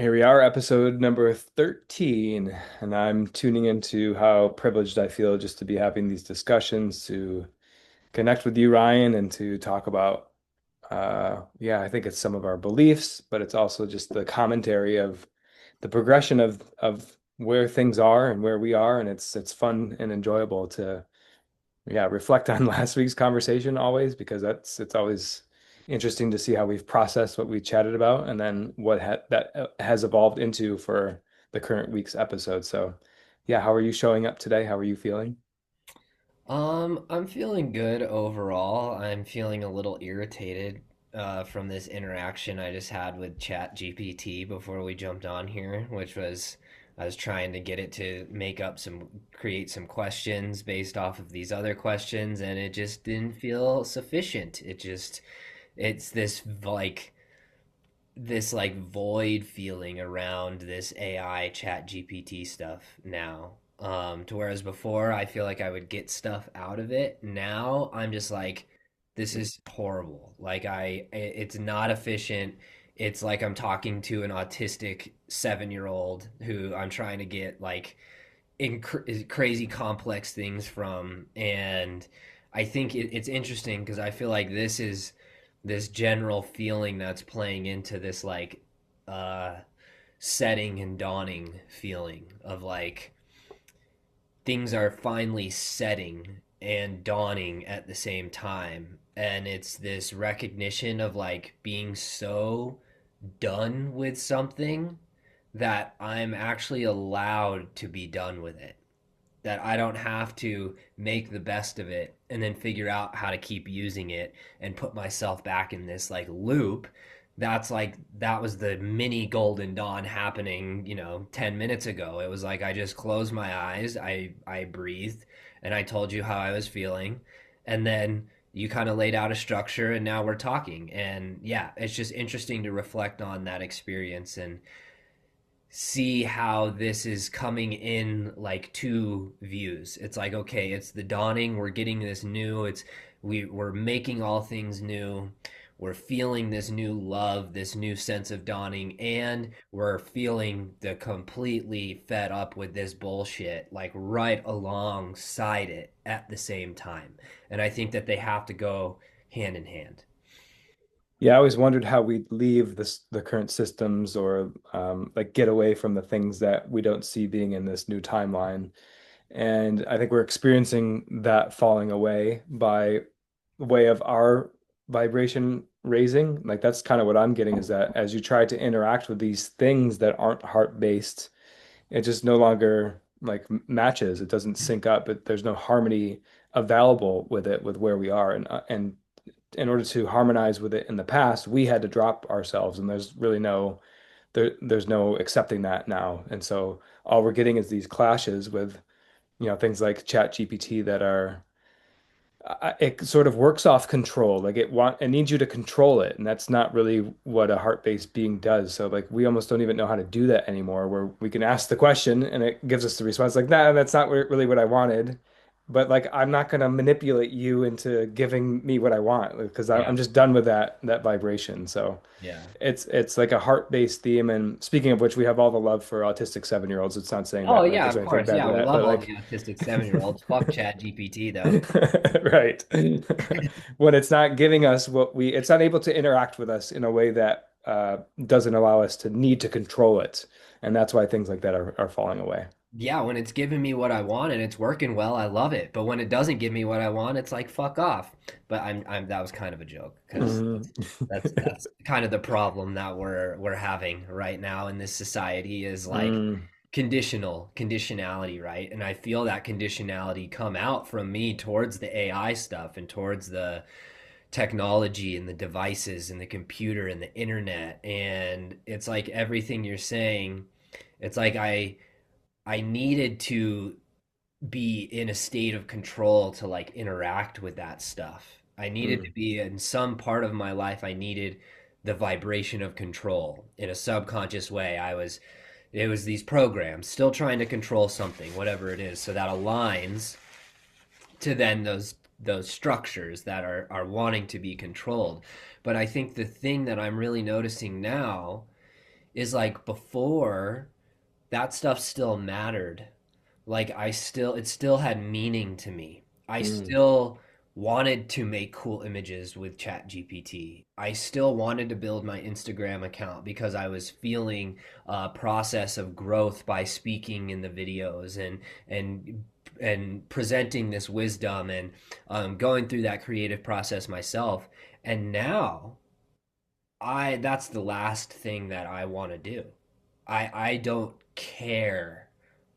Here we are, episode number 13, and I'm tuning into how privileged I feel just to be having these discussions, to connect with you, Ryan, and to talk about, yeah, I think it's some of our beliefs, but it's also just the commentary of the progression of where things are and where we are, and it's fun and enjoyable to yeah, reflect on last week's conversation always because it's always interesting to see how we've processed what we chatted about and then what ha that has evolved into for the current week's episode. So, yeah, how are you showing up today? How are you feeling? I'm feeling good overall. I'm feeling a little irritated from this interaction I just had with Chat GPT before we jumped on here, which was I was trying to get it to create some questions based off of these other questions, and it just didn't feel sufficient. It's this like void feeling around this AI Chat GPT stuff now. To whereas before I feel like I would get stuff out of it. Now I'm just like, this is horrible. It's not efficient. It's like I'm talking to an autistic 7-year old who I'm trying to get like crazy complex things from. And I think it's interesting because I feel like this is this general feeling that's playing into this like uh setting and dawning feeling of like things are finally setting and dawning at the same time, and it's this recognition of like being so done with something that I'm actually allowed to be done with it, that I don't have to make the best of it and then figure out how to keep using it and put myself back in this like loop. That was the mini golden dawn happening, 10 minutes ago. It was like I just closed my eyes, I breathed, and I told you how I was feeling. And then you kind of laid out a structure and now we're talking. And yeah, it's just interesting to reflect on that experience and see how this is coming in like two views. It's like, okay, it's the dawning, we're getting this new, we're making all things new. We're feeling this new love, this new sense of dawning, and we're feeling the completely fed up with this bullshit, like right alongside it at the same time. And I think that they have to go hand in hand. Yeah, I always wondered how we leave the current systems or like get away from the things that we don't see being in this new timeline. And I think we're experiencing that falling away by way of our vibration raising. Like that's kind of what I'm getting is that as you try to interact with these things that aren't heart-based, it just no longer like matches. It doesn't sync up. There's no harmony available with it with where we are. And in order to harmonize with it in the past, we had to drop ourselves, and there's really there's no accepting that now. And so all we're getting is these clashes with things like Chat GPT that are it sort of works off control. Like it needs you to control it, and that's not really what a heart-based being does. So like we almost don't even know how to do that anymore, where we can ask the question and it gives us the response like, nah, that's not really what I wanted. But like I'm not going to manipulate you into giving me what I want because Yeah. I'm just done with that vibration. So Yeah. it's like a heart-based theme. And speaking of which, we have all the love for autistic 7-year-olds. It's not saying Oh that like yeah, there's of anything course. bad Yeah, with we that, love but all the like autistic 7-year-olds. Fuck Chat GPT though. right. When it's not giving us it's not able to interact with us in a way that doesn't allow us to need to control it. And that's why things like that are falling away. Yeah, when it's giving me what I want and it's working well, I love it. But when it doesn't give me what I want, it's like fuck off. But I'm that was kind of a joke because Mhm. that's kind of the problem that we're having right now in this society is like Mm. conditionality, right? And I feel that conditionality come out from me towards the AI stuff and towards the technology and the devices and the computer and the internet. And it's like everything you're saying, it's like I needed to be in a state of control to like interact with that stuff. I needed to Mm. be in some part of my life, I needed the vibration of control in a subconscious way. It was these programs still trying to control something, whatever it is, so that aligns to then those structures that are wanting to be controlled. But I think the thing that I'm really noticing now is like before that stuff still mattered. Like it still had meaning to me. I Mm, still wanted to make cool images with Chat GPT. I still wanted to build my Instagram account because I was feeling a process of growth by speaking in the videos and and presenting this wisdom and going through that creative process myself. And now I that's the last thing that I want to do. I don't care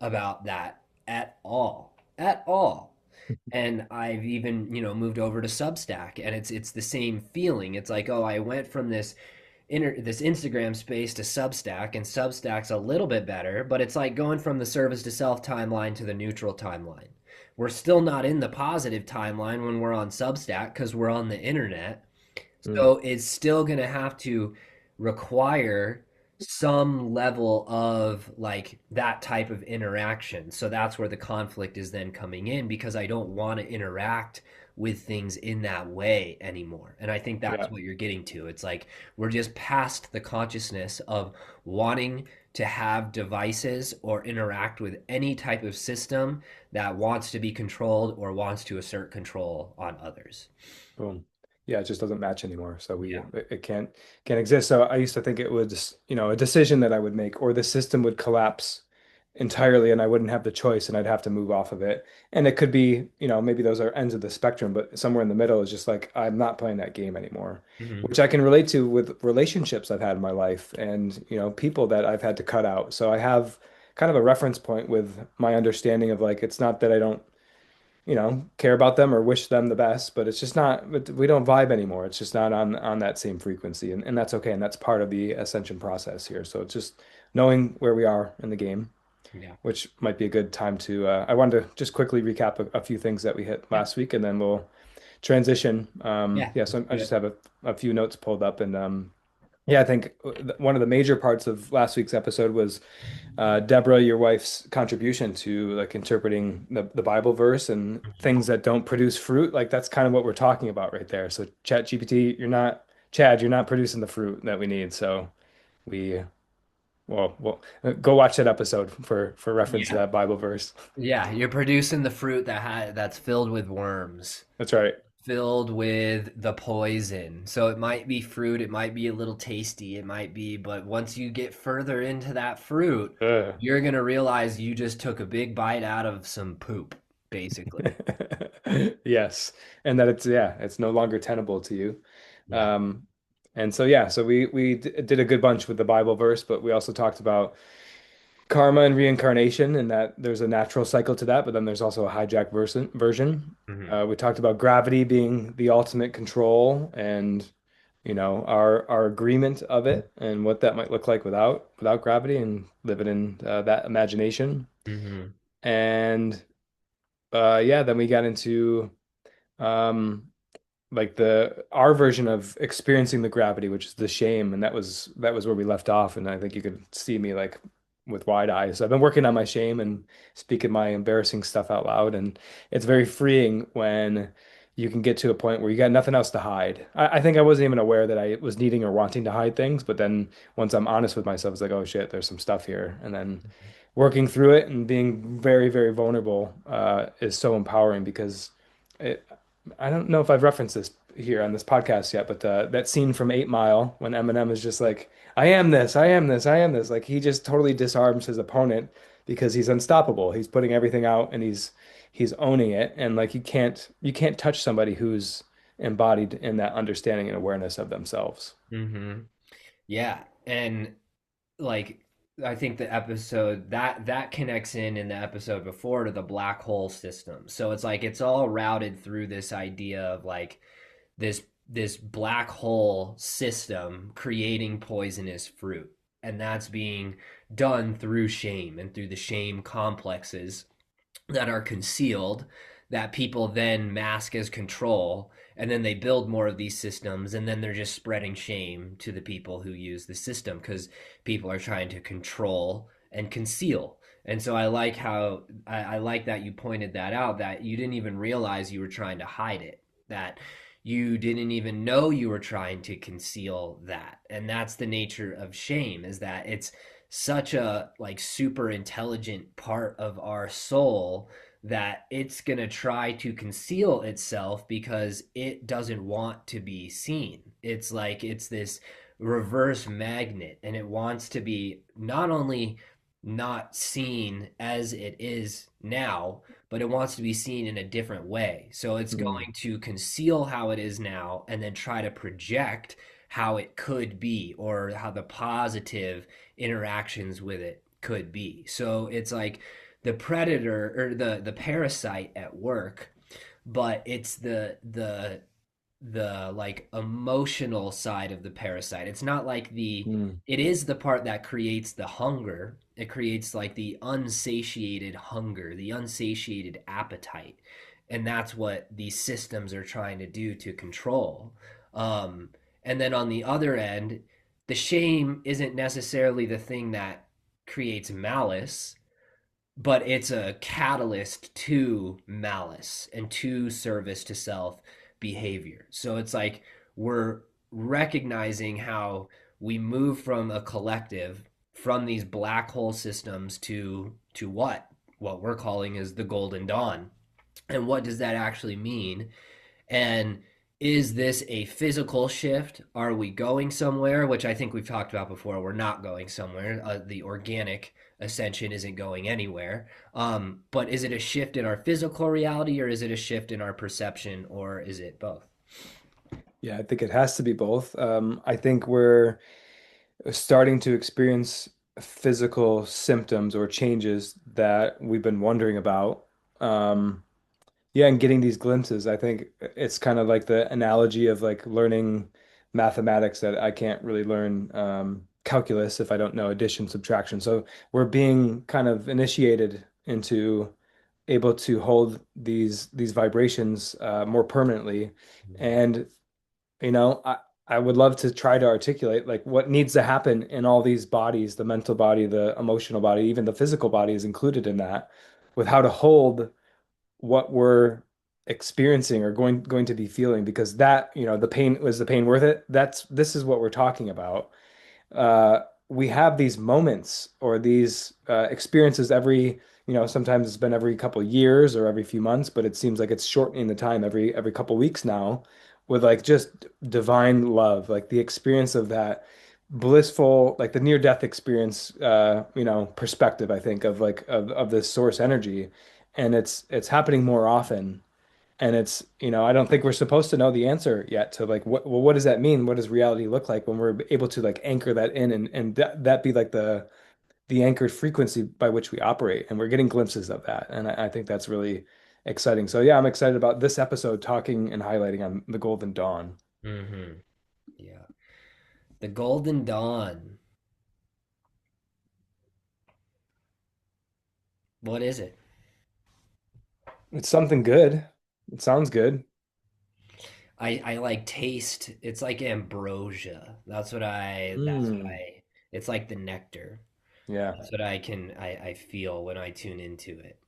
about that at all. At all. And I've even, moved over to Substack and it's the same feeling. It's like, oh, I went from this Instagram space to Substack, and Substack's a little bit better, but it's like going from the service to self timeline to the neutral timeline. We're still not in the positive timeline when we're on Substack because we're on the internet, mm. so it's still going to have to require some level of like that type of interaction. So that's where the conflict is then coming in because I don't want to interact with things in that way anymore. And I think that's Yeah. what you're getting to. It's like we're just past the consciousness of wanting to have devices or interact with any type of system that wants to be controlled or wants to assert control on others. Boom. Yeah, it just doesn't match anymore. So Yeah. it can't exist. So I used to think it was, a decision that I would make, or the system would collapse entirely and I wouldn't have the choice and I'd have to move off of it. And it could be, maybe those are ends of the spectrum, but somewhere in the middle is just like I'm not playing that game anymore, Hmm. which I can relate to with relationships I've had in my life and, people that I've had to cut out. So I have kind of a reference point with my understanding of like it's not that I don't care about them or wish them the best, but it's just not, but we don't vibe anymore. It's just not on that same frequency. And that's okay. And that's part of the ascension process here. So it's just knowing where we are in the game, Yeah. which might be a good time to, I wanted to just quickly recap a few things that we hit Yeah. last week and then we'll transition. Yeah. Yeah, Let's so I do just it. have a few notes pulled up and, yeah, I think one of the major parts of last week's episode was Deborah, your wife's contribution to like interpreting the Bible verse and things that don't produce fruit. Like that's kind of what we're talking about right there. So Chat GPT, Chad, you're not producing the fruit that we need. So we, well, go watch that episode for reference to Yeah. that Bible verse. Yeah. You're producing the fruit that's filled with worms, That's right. filled with the poison. So it might be fruit, it might be a little tasty, but once you get further into that fruit, Ugh. you're gonna realize you just took a big bite out of some poop, basically. Yes, and that it's no longer tenable to you. Yeah. Um, and so yeah, so we did a good bunch with the Bible verse, but we also talked about karma and reincarnation, and that there's a natural cycle to that, but then there's also a hijacked version. Hmm. We talked about gravity being the ultimate control, and our agreement of it, and what that might look like without gravity, and living in that imagination. Hmm. And yeah, then we got into um, like the our version of experiencing the gravity, which is the shame, and that was where we left off. And I think you could see me like with wide eyes. So I've been working on my shame and speaking my embarrassing stuff out loud, and it's very freeing when you can get to a point where you got nothing else to hide. I think I wasn't even aware that I was needing or wanting to hide things, but then once I'm honest with myself, it's like, oh shit, there's some stuff here, and then working through it and being very, very vulnerable is so empowering because it, I don't know if I've referenced this here on this podcast yet, but that scene from 8 Mile when Eminem is just like, I am this, I am this, I am this. Like he just totally disarms his opponent because he's unstoppable. He's putting everything out and he's owning it. And like you can't touch somebody who's embodied in that understanding and awareness of themselves. Hmm. Yeah. And like I think the episode that connects in the episode before to the black hole system. So it's like it's all routed through this idea of like this black hole system creating poisonous fruit. And that's being done through shame and through the shame complexes that are concealed that people then mask as control, and then they build more of these systems, and then they're just spreading shame to the people who use the system because people are trying to control and conceal. And so I like how I like that you pointed that out, that you didn't even realize you were trying to hide it, that you didn't even know you were trying to conceal that. And that's the nature of shame, is that it's such a like super intelligent part of our soul that it's going to try to conceal itself because it doesn't want to be seen. It's like it's this reverse magnet, and it wants to be not only not seen as it is now, but it wants to be seen in a different way. So it's Mm, going to conceal how it is now and then try to project how it could be, or how the positive interactions with it could be. So it's like the predator or the parasite at work, but it's the like emotional side of the parasite. It's not like mm, it is the part that creates the hunger. It creates like the unsatiated hunger, the unsatiated appetite. And that's what these systems are trying to do to control. Um, and then on the other end, the shame isn't necessarily the thing that creates malice, but it's a catalyst to malice and to service to self behavior. So it's like we're recognizing how we move from a collective, from these black hole systems to what we're calling is the golden dawn. And what does that actually mean? And is this a physical shift? Are we going somewhere? Which I think we've talked about before. We're not going somewhere. The organic ascension isn't going anywhere. But is it a shift in our physical reality, or is it a shift in our perception, or is it both? yeah, I think it has to be both. I think we're starting to experience physical symptoms or changes that we've been wondering about. Um, Yeah, and getting these glimpses, I think it's kind of like the analogy of like learning mathematics that I can't really learn calculus if I don't know addition, subtraction. So we're being kind of initiated into able to hold these vibrations more permanently. Mhm. And you know, I would love to try to articulate like what needs to happen in all these bodies, the mental body, the emotional body, even the physical body is included in that, with how to hold what we're experiencing or going to be feeling because that, you know, the pain was the pain worth it? This is what we're talking about. We have these moments or these experiences every, you know, sometimes it's been every couple of years or every few months, but it seems like it's shortening the time every couple of weeks now with like just divine love, like the experience of that blissful, like the near death experience, you know, perspective, I think, of like of this source energy. And it's happening more often. And it's, you know, I don't think we're supposed to know the answer yet to like what does that mean? What does reality look like when we're able to like anchor that in and that be like the anchored frequency by which we operate. And we're getting glimpses of that. And I think that's really exciting. So yeah, I'm excited about this episode talking and highlighting on the Golden Dawn. Mm-hmm. Yeah. The golden dawn. What is it? It's something good. It sounds good. I like taste. It's like ambrosia. Mm, It's like the nectar. yeah. That's what I feel when I tune into it.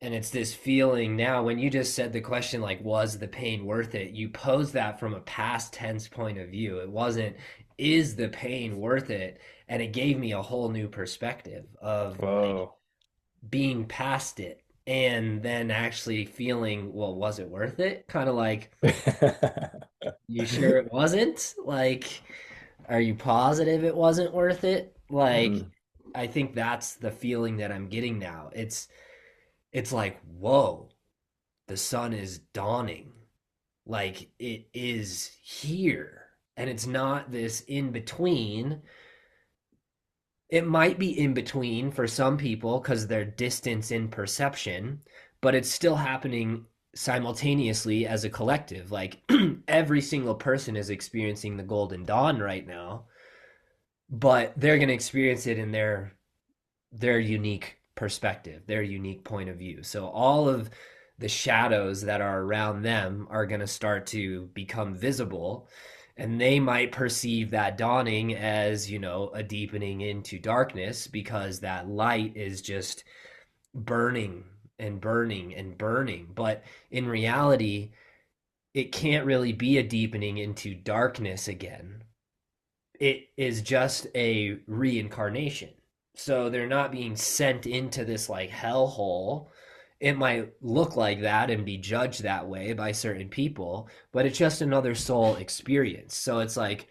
And it's this feeling now, when you just said the question, like, was the pain worth it? You posed that from a past tense point of view. It wasn't, is the pain worth it? And it gave me a whole new perspective of like Whoa. being past it and then actually feeling, well, was it worth it? Kind of like, you sure it wasn't? Like, are you positive it wasn't worth it? Like, Mm. I think that's the feeling that I'm getting now. It's like, whoa, the sun is dawning. Like it is here. And it's not this in between. It might be in between for some people because they're distance in perception, but it's still happening simultaneously as a collective. Like every single person is experiencing the golden dawn right now, but they're going to experience it in their unique perspective, their unique point of view. So all of the shadows that are around them are going to start to become visible, and they might perceive that dawning as, you know, a deepening into darkness because that light is just burning and burning and burning. But in reality, it can't really be a deepening into darkness again. It is just a reincarnation. So they're not being sent into this like hellhole. It might look like that and be judged that way by certain people, but it's just another soul experience. So it's like,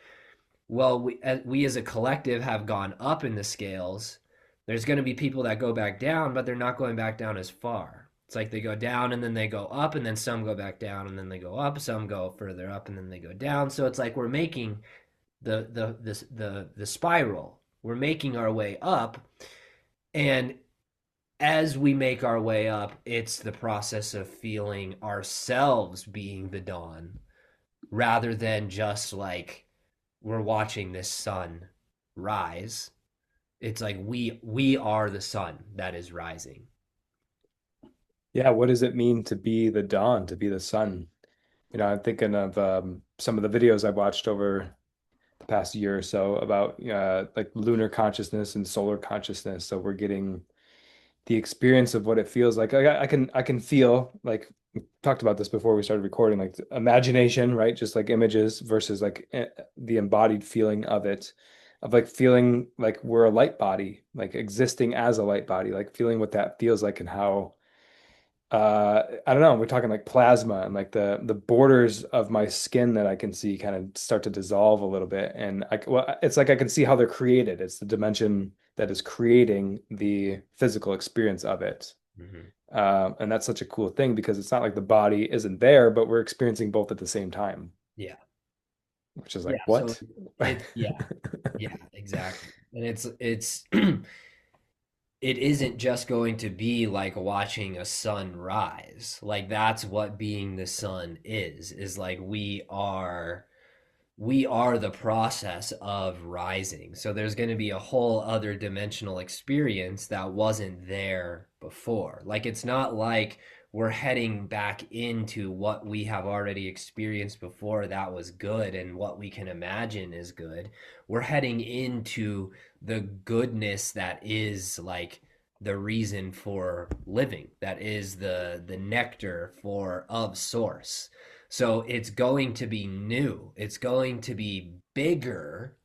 well, we as a collective have gone up in the scales. There's going to be people that go back down, but they're not going back down as far. It's like they go down and then they go up, and then some go back down and then they go up. Some go further up and then they go down. So it's like we're making the spiral. We're making our way up, and as we make our way up, it's the process of feeling ourselves being the dawn rather than just like we're watching this sun rise. It's like we are the sun that is rising. Yeah, what does it mean to be the dawn, to be the sun? I'm thinking of some of the videos I've watched over the past year or so about like lunar consciousness and solar consciousness. So we're getting the experience of what it feels like. I can feel like we talked about this before we started recording, like imagination, right? Just like images versus like the embodied feeling of it, of like feeling like we're a light body, like existing as a light body, like feeling what that feels like and how I don't know, we're talking like plasma and like the borders of my skin that I can see kind of start to dissolve a little bit. And well, it's like I can see how they're created. It's the dimension that is creating the physical experience of it. Mm-hmm. And that's such a cool thing because it's not like the body isn't there, but we're experiencing both at the same time, Yeah. which is Yeah. like, So what? yeah, exactly. And it's it isn't just going to be like watching a sun rise. Like that's what being the sun is like we are the process of rising. So there's going to be a whole other dimensional experience that wasn't there before. Like it's not like we're heading back into what we have already experienced before that was good and what we can imagine is good. We're heading into the goodness that is like the reason for living. That is the nectar for of source. So it's going to be new. It's going to be bigger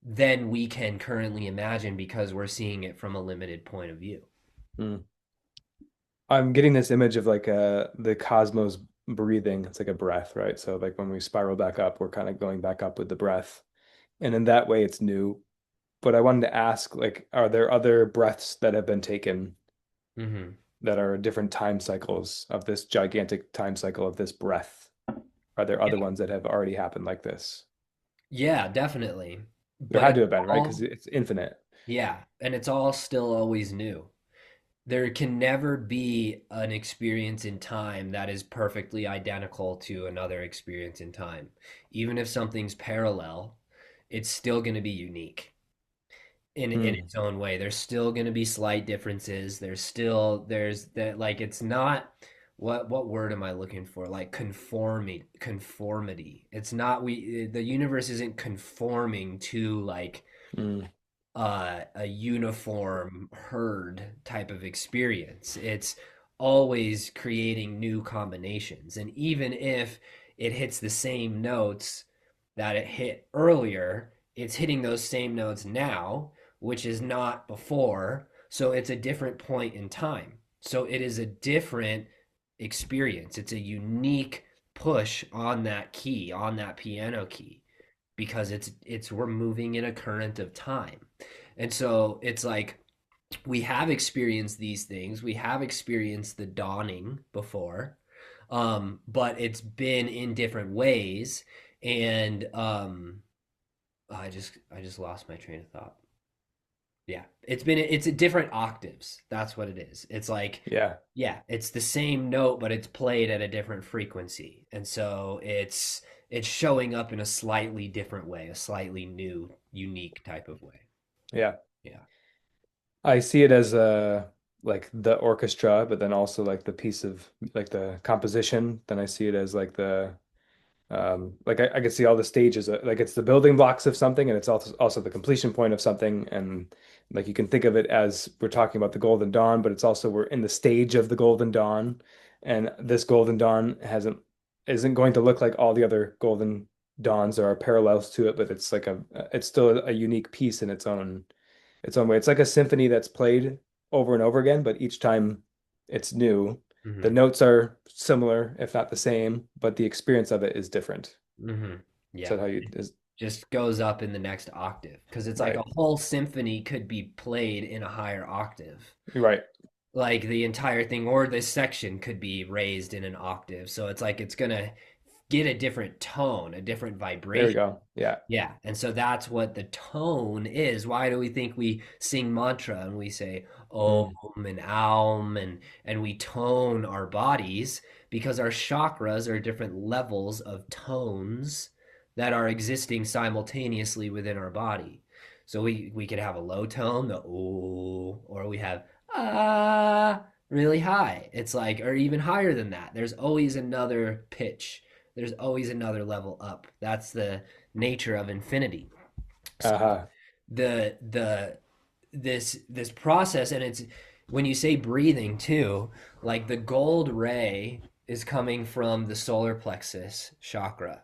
than we can currently imagine because we're seeing it from a limited point of view. Mm. I'm getting this image of like the cosmos breathing. It's like a breath, right? So like when we spiral back up, we're kind of going back up with the breath. And in that way, it's new. But I wanted to ask, like, are there other breaths that have been taken Hmm. that are different time cycles of this gigantic time cycle of this breath? Are there other Yeah, ones that have already happened like this? yeah, definitely. There But had it's to have been, right? Because all, it's infinite. yeah, and it's all still always new. There can never be an experience in time that is perfectly identical to another experience in time. Even if something's parallel, it's still going to be unique. In Hmm. its own way. There's still going to be slight differences. There's that like it's not what word am I looking for? Like conformity. It's not we the universe isn't conforming to like Hmm. a uniform herd type of experience. It's always creating new combinations. And even if it hits the same notes that it hit earlier, it's hitting those same notes now, which is not before. So it's a different point in time. So it is a different experience. It's a unique push on that key, on that piano key, because it's we're moving in a current of time. And so it's like we have experienced these things. We have experienced the dawning before, but it's been in different ways. And I just lost my train of thought. Yeah, it's at different octaves. That's what it is. It's like Yeah. yeah, it's the same note, but it's played at a different frequency, and so it's showing up in a slightly different way, a slightly new, unique type of way. Yeah. Yeah. I see it as like the orchestra, but then also like the piece of like the composition. Then I see it as like the like I could see all the stages like it's the building blocks of something and it's also the completion point of something and like you can think of it as we're talking about the golden dawn but it's also we're in the stage of the golden dawn and this golden dawn hasn't isn't going to look like all the other golden dawns. There are parallels to it, but it's still a unique piece in its own way. It's like a symphony that's played over and over again, but each time it's new. The Hmm. notes are similar, if not the same, but the experience of it is different. Hmm. So Yeah. how you is Just goes up in the next octave because it's like a right. whole symphony could be played in a higher octave. You're right. Like the entire thing, or this section could be raised in an octave. So it's like it's gonna get a different tone, a different There we vibration. go. Yeah. Yeah, and so that's what the tone is. Why do we think we sing mantra and we say Om Mm. and Aum and we tone our bodies because our chakras are different levels of tones that are existing simultaneously within our body. So we could have a low tone, the ooh, or we have really high. It's like, or even higher than that. There's always another pitch. There's always another level up. That's the nature of infinity. So Uh-huh. the this process, and it's when you say breathing too, like the gold ray is coming from the solar plexus chakra,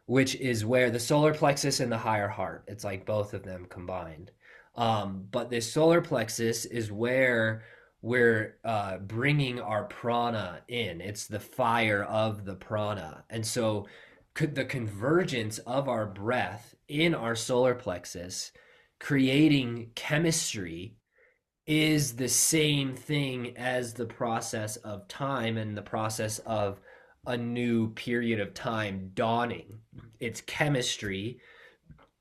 which is where the solar plexus and the higher heart, it's like both of them combined. But this solar plexus is where we're bringing our prana in. It's the fire of the prana. And so could the convergence of our breath in our solar plexus creating chemistry is the same thing as the process of time and the process of a new period of time dawning. It's chemistry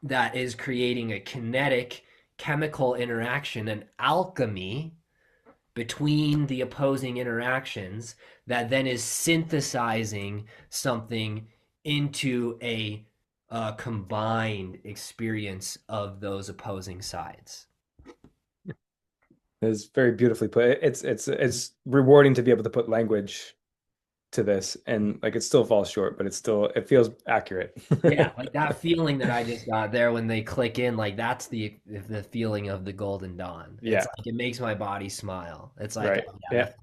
that is creating a kinetic chemical interaction, an alchemy between the opposing interactions that then is synthesizing something into a combined experience of those opposing sides. It's very beautifully put. It's rewarding to be able to put language to this, and like it still falls short, but it feels accurate. Yeah, like that feeling that I just got there when they click in, like that's the feeling of the golden dawn. It's Yeah, like it makes my body smile. It's like, right. oh yeah, Yeah. that's